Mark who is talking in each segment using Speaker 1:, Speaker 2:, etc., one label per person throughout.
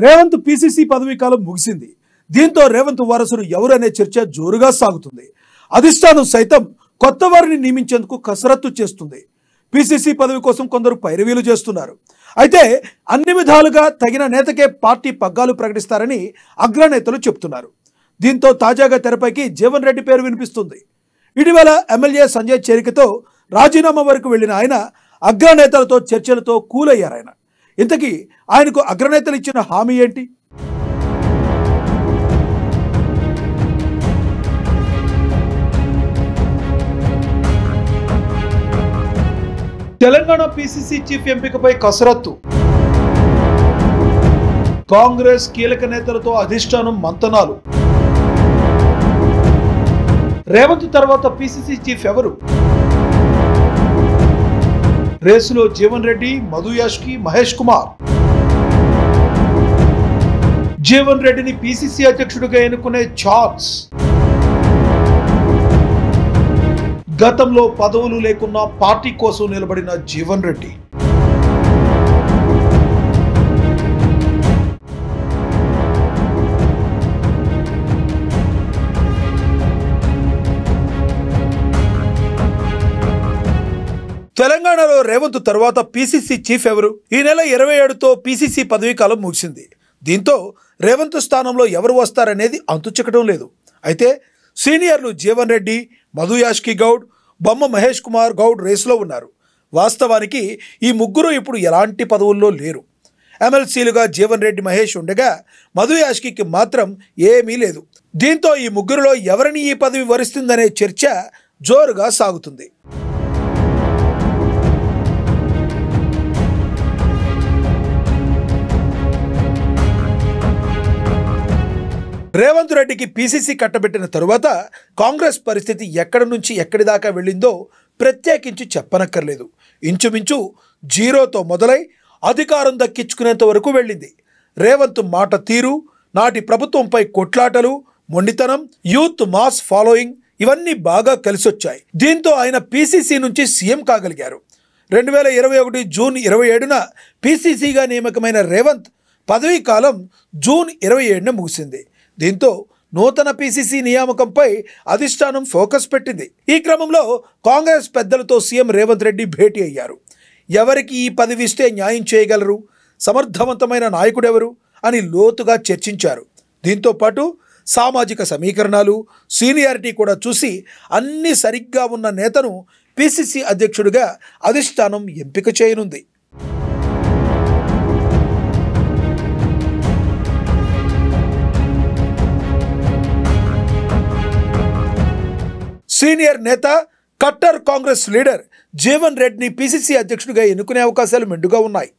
Speaker 1: Revanth PCC పదవీ కాలం ముగిసింది. దీంతో రేవంత్ వారసుడు ఎవరనే చర్చ జోరుగా సాగుతుంది. అధిష్టానం సైతం కొత్త వారిని నియమించేందుకు కసరత్తు చేస్తుంది. పీసీసీ పదవి కోసం కొందరు పైరవీలు చేస్తున్నారు. అయితే అన్ని విధాలుగా తగిన నేతకే పార్టీ పగ్గాలు ప్రకటిస్తారని అగ్రనేతలు చెబుతున్నారు. దీంతో తాజాగా తెరపైకి జీవన్ రెడ్డి పేరు వినిపిస్తుంది. ఇటీవల ఎమ్మెల్యే సంజయ్ చేరికతో రాజీనామా వరకు వెళ్లిన ఆయన అగ్రనేతలతో చర్చలతో కూలయ్యారాయన. ఇంతకీ ఆయనకు అగ్రనేతలు ఇచ్చిన హామీ ఏంటి? తెలంగాణ పీసీసీ చీఫ్ ఎంపికపై కసరత్తు. కాంగ్రెస్ కీలక నేతలతో అధిష్టానం మంతనాలు. రేవంత్ తర్వాత పీసీసీ చీఫ్ ఎవరు? రేసులో జీవన్ రెడ్డి, మధు యాష్కి, మహేష్ కుమార్. జీవన్ రెడ్డిని పీసీసీ అధ్యక్షుడిగా ఎన్నుకునే ఛాన్స్. గతంలో పదవులు లేకున్నా పార్టీ కోసం నిలబడిన జీవన్ రెడ్డి. తెలంగాణలో రేవంత్ తర్వాత పీసీసీ చీఫ్ ఎవరు? ఈ నెల 27తో పీసీసీ పదవీ కాలం ముగిసింది. దీంతో రేవంత్ స్థానంలో ఎవరు వస్తారనేది అంతుచిక్కడం లేదు. అయితే సీనియర్లు జీవన్ రెడ్డి, మధు యాష్కి గౌడ్, బొమ్మ మహేష్ కుమార్ గౌడ్ రేసులో ఉన్నారు. వాస్తవానికి ఈ ముగ్గురు ఇప్పుడు ఎలాంటి పదవుల్లో లేరు. ఎమ్మెల్సీలుగా జీవన్ రెడ్డి, మహేష్ ఉండగా మధు యాష్కి మాత్రం ఏమీ లేదు. దీంతో ఈ ముగ్గురులో ఎవరిని ఈ పదవి వరిస్తుందనే చర్చ జోరుగా సాగుతుంది. రేవంత్ రెడ్డికి పీసీసీ కట్టబెట్టిన తరువాత కాంగ్రెస్ పరిస్థితి ఎక్కడి నుంచి ఎక్కడి దాకా వెళ్ళిందో ప్రత్యేకించి చెప్పనక్కర్లేదు. ఇంచుమించు జీరోతో మొదలై అధికారం దక్కించుకునేంత వరకు వెళ్ళింది. రేవంత్ మాట తీరు, నాటి ప్రభుత్వంపై కొట్లాటలు, మొండితనం, యూత్ మాస్ ఫాలోయింగ్ ఇవన్నీ బాగా కలిసొచ్చాయి. దీంతో ఆయన పీసీసీ నుంచి సీఎం కాగలిగారు. 2021 జూన్ 27న పీసీసీగా నియామకమైన రేవంత్ పదవీ కాలం జూన్ 27న ముగిసింది. దీంతో నూతన పీసీసీ నియామకంపై అధిష్టానం ఫోకస్ పెట్టింది. ఈ క్రమంలో కాంగ్రెస్ పెద్దలతో సీఎం రేవంత్ రెడ్డి భేటీ అయ్యారు. ఎవరికి ఈ పదవి ఇస్తే న్యాయం చేయగలరు, సమర్థవంతమైన నాయకుడెవరు అని లోతుగా చర్చించారు. దీంతో పాటు సామాజిక సమీకరణాలు, సీనియారిటీ కూడా చూసి అన్ని సరిగ్గా ఉన్న నేతను పీసీసీ అధ్యక్షుడిగా అధిష్టానం ఎంపిక చేయనుంది. సీనియర్ నేత, కట్టర్ కాంగ్రెస్ లీడర్ జీవన్ రెడ్డిని పీసీసీ అధ్యక్షుడిగా ఎన్నుకునే అవకాశాలు మెండుగా ఉన్నాయి.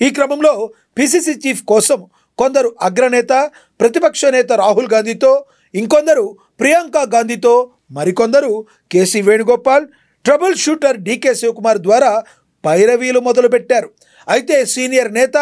Speaker 1: ఈ క్రమంలో పీసీసీ చీఫ్ కోసం కొందరు అగ్రనేత, ప్రతిపక్ష నేత రాహుల్ గాంధీతో, ఇంకొందరు ప్రియాంక గాంధీతో, మరికొందరు కేసీ వేణుగోపాల్, ట్రబుల్ షూటర్ డీకే శివకుమార్ ద్వారా పైరవీలు మొదలుపెట్టారు. అయితే సీనియర్ నేత,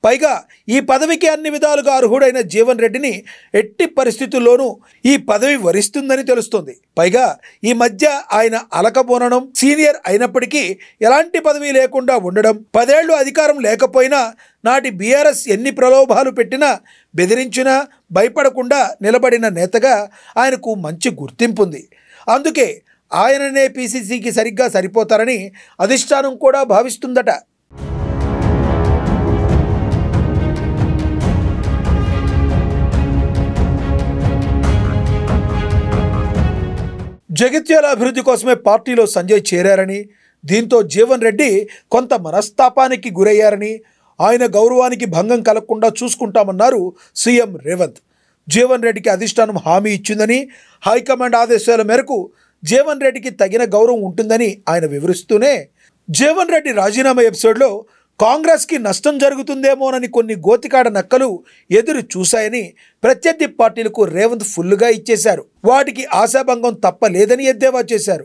Speaker 1: పైగా ఈ పదవికి అన్ని విధాలుగా అర్హుడైన జీవన్ రెడ్డిని ఎట్టి పరిస్థితుల్లోనూ ఈ పదవి వరిస్తుందని తెలుస్తోంది. పైగా ఈ మధ్య ఆయన అలకబోనడం, సీనియర్ అయినప్పటికీ ఎలాంటి పదవి లేకుండా ఉండడం, 10 ఏళ్లు అధికారం లేకపోయినా నాటి బీఆర్ఎస్ ఎన్ని ప్రలోభాలు పెట్టినా బెదిరించినా భయపడకుండా నిలబడిన నేతగా ఆయనకు మంచి గుర్తింపు ఉంది. అందుకే ఆయననే పీసీసీకి సరిగ్గా సరిపోతారని అధిష్టానం కూడా భావిస్తుందట. జగిత్యాల అభివృద్ధి కోసమే పార్టీలో సంజయ్ చేరారని, దీంతో జీవన్ రెడ్డి కొంత మనస్తాపానికి గురయ్యారని, ఆయన గౌరవానికి భంగం కలగకుండా చూసుకుంటామన్నారు సీఎం రేవంత్. జీవన్ రెడ్డికి అధిష్టానం హామీ ఇచ్చిందని, హైకమాండ్ ఆదేశాల మేరకు జీవన్ రెడ్డికి తగిన గౌరవం ఉంటుందని ఆయన వివరిస్తూనే, జీవన్ రెడ్డి రాజీనామా ఎపిసోడ్లో కాంగ్రెస్కి నష్టం జరుగుతుందేమోనని కొన్ని గోతికాడ నక్కలు ఎదురు చూశాయని ప్రత్యర్థి పార్టీలకు రేవంత్ ఫుల్లుగా ఇచ్చేశారు. వాటికి ఆశాభంగం తప్పలేదని ఎద్దేవా చేశారు.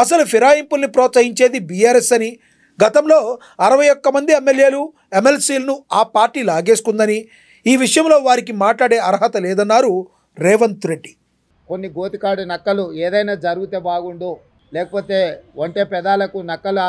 Speaker 1: అసలు ఫిరాయింపుల్ని ప్రోత్సహించేది బీఆర్ఎస్ అని, గతంలో 61 మంది ఎమ్మెల్యేలు, ఎమ్మెల్సీలను ఆ పార్టీ లాగేసుకుందని, ఈ విషయంలో వారికి మాట్లాడే అర్హత లేదన్నారు రేవంత్ రెడ్డి.
Speaker 2: కొన్ని గోతికాడి నక్కలు ఏదైనా జరిగితే బాగుండు, లేకపోతే ఒంటె పెదాలకు నక్కలు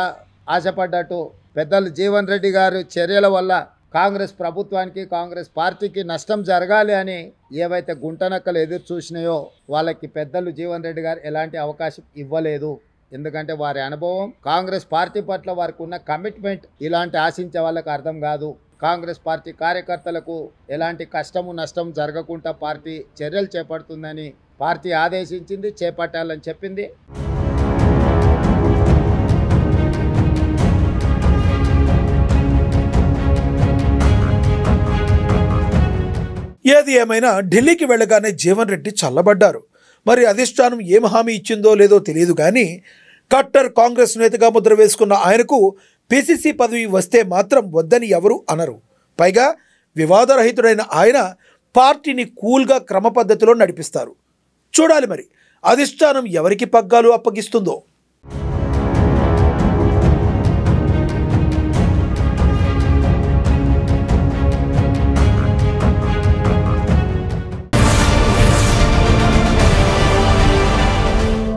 Speaker 2: ఆశపడ్డట్టు పెద్దలు జీవన్ రెడ్డి గారి చర్యల వల్ల కాంగ్రెస్ ప్రభుత్వానికి కాంగ్రెస్ పార్టీకి నష్టం జరగాలి అని ఏవైతే గుంటనక్కలు ఎదురు చూసినాయో వాళ్ళకి పెద్దలు జీవన్ రెడ్డి గారు ఎలాంటి అవకాశం ఇవ్వలేదు. ఎందుకంటే వారి అనుభవం, కాంగ్రెస్ పార్టీ పట్ల వారికి ఉన్న కమిట్మెంట్ ఇలాంటి ఆశించే వాళ్ళకి అర్థం కాదు. కాంగ్రెస్ పార్టీ కార్యకర్తలకు ఎలాంటి కష్టము నష్టం జరగకుండా పార్టీ చర్యలు చేపడుతుందని పార్టీ ఆదేశించింది, చేపట్టాలని చెప్పింది.
Speaker 1: ఏది ఏమైనా ఢిల్లీకి వెళ్ళగానే జీవన్ రెడ్డి చల్లబడ్డారు. మరి అధిష్టానం ఏం హామీ ఇచ్చిందో లేదో తెలియదు కానీ కట్టర్ కాంగ్రెస్ నేతగా ముద్ర వేసుకున్న ఆయనకు పిసిసి పదవి వస్తే మాత్రం వద్దని ఎవరు అనరు. పైగా వివాదరహితుడైన ఆయన పార్టీని కూల్గా క్రమ పద్ధతిలో నడిపిస్తారు. చూడాలి మరి అధిష్టానం ఎవరికి పగ్గాలు అప్పగిస్తుందో.